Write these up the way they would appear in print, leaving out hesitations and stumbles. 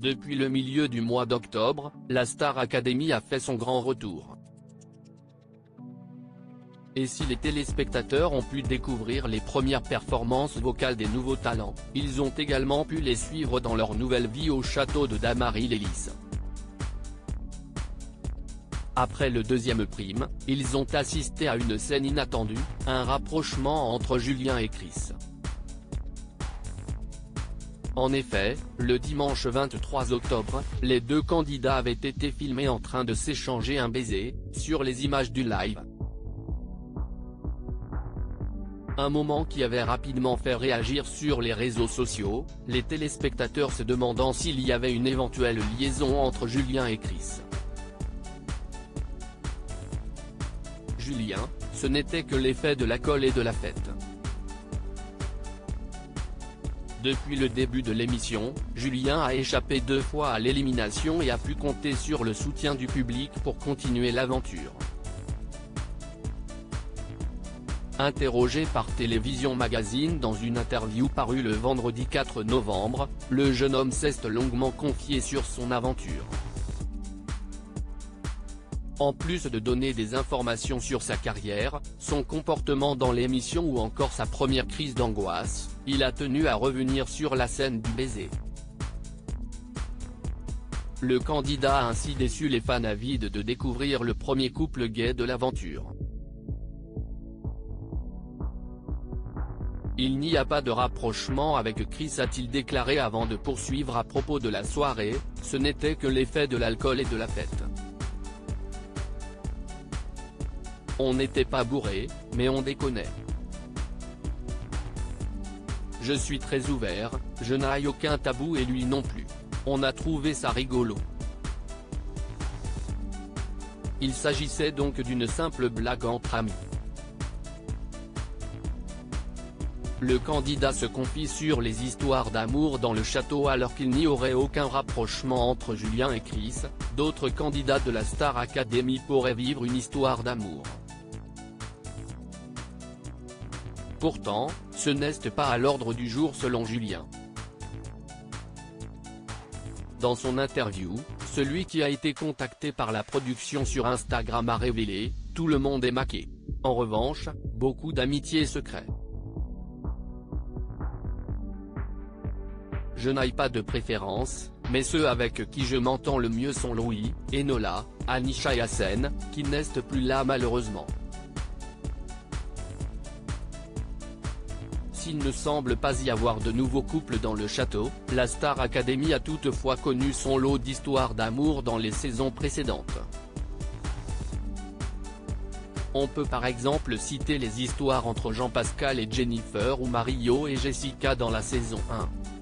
Depuis le milieu du mois d'octobre, la Star Academy a fait son grand retour. Et si les téléspectateurs ont pu découvrir les premières performances vocales des nouveaux talents, ils ont également pu les suivre dans leur nouvelle vie au château de Damary-les-Lys. Après le deuxième prime, ils ont assisté à une scène inattendue, un rapprochement entre Julien et Chris. En effet, le dimanche 23 octobre, les deux candidats avaient été filmés en train de s'échanger un baiser, sur les images du live. Un moment qui avait rapidement fait réagir sur les réseaux sociaux, les téléspectateurs se demandant s'il y avait une éventuelle liaison entre Julien et Chris. Julien, ce n'était que l'effet de l'alcool et de la fête. Depuis le début de l'émission, Julien a échappé 2 fois à l'élimination et a pu compter sur le soutien du public pour continuer l'aventure. Interrogé par Télévision Magazine dans une interview parue le vendredi 4 novembre, le jeune homme s'est longuement confié sur son aventure. En plus de donner des informations sur sa carrière, son comportement dans l'émission ou encore sa première crise d'angoisse, il a tenu à revenir sur la scène du baiser. Le candidat a ainsi déçu les fans avides de découvrir le premier couple gay de l'aventure. Il n'y a pas de rapprochement avec Chris, a-t-il déclaré avant de poursuivre à propos de la soirée, ce n'était que l'effet de l'alcool et de la fête. On n'était pas bourré, mais on déconnait. Je suis très ouvert, je n'ai aucun tabou et lui non plus. On a trouvé ça rigolo. Il s'agissait donc d'une simple blague entre amis. Le candidat se confie sur les histoires d'amour dans le château alors qu'il n'y aurait aucun rapprochement entre Julien et Chris, d'autres candidats de la Star Academy pourraient vivre une histoire d'amour. Pourtant, ce n'est pas à l'ordre du jour selon Julien. Dans son interview, celui qui a été contacté par la production sur Instagram a révélé « Tout le monde est maqué. En revanche, beaucoup d'amitié secret. Je n'ai pas de préférence, mais ceux avec qui je m'entends le mieux sont Louis, Enola, Anisha et Hassen, qui n'est plus là malheureusement. S'il ne semble pas y avoir de nouveaux couples dans le château, la Star Academy a toutefois connu son lot d'histoires d'amour dans les saisons précédentes. On peut par exemple citer les histoires entre Jean-Pascal et Jennifer ou Mario et Jessica dans la saison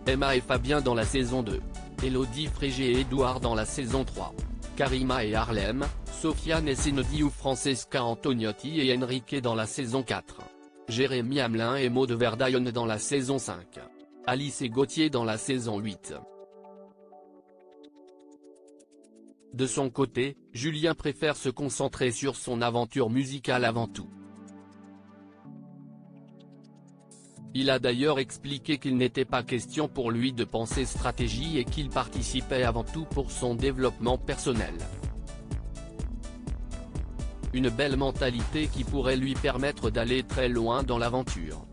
1, Emma et Fabien dans la saison 2, Elodie Frégé et Édouard dans la saison 3, Karima et Harlem, Sofiane et Cindy ou Francesca Antoniotti et Enrique dans la saison 4. Jérémy Hamelin et Maud Verdaillon dans la saison 5. Alice et Gauthier dans la saison 8. De son côté, Julien préfère se concentrer sur son aventure musicale avant tout. Il a d'ailleurs expliqué qu'il n'était pas question pour lui de penser stratégie et qu'il participait avant tout pour son développement personnel. Une belle mentalité qui pourrait lui permettre d'aller très loin dans l'aventure.